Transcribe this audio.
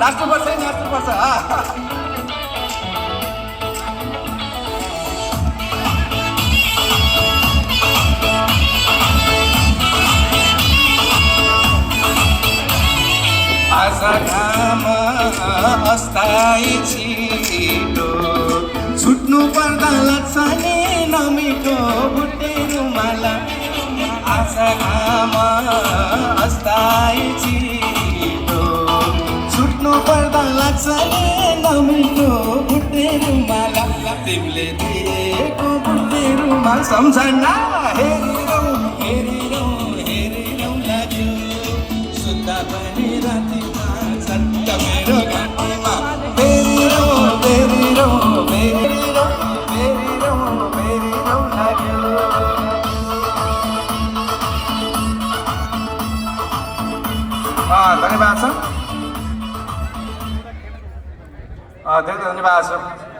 नाच्नुपर्छ है नाच्नुपर्छ आशा घाम अस्ताई छिटो छुट्नु पर्दा लाग्छ नि नमिठो भुटे रुमाला आशा घाम अस्ताई छिटो छुट्नु पर्दा लाग्छ नि नमिठो भुटे रुमाला तिमीले दिएको भुटे रुमाल सम्झना हेरिरौँ हेरिरौँ हेरिरौँ लाग्यो सुत्दा पनि रातिमा सट्ट मेरो घाँटीमा हेरिरौँ हेरिरौँ हेरिरौँ हेरिरौँ हेरिरौँ लाग्यो धन्यवाद छ धेरै धन्यवाद छ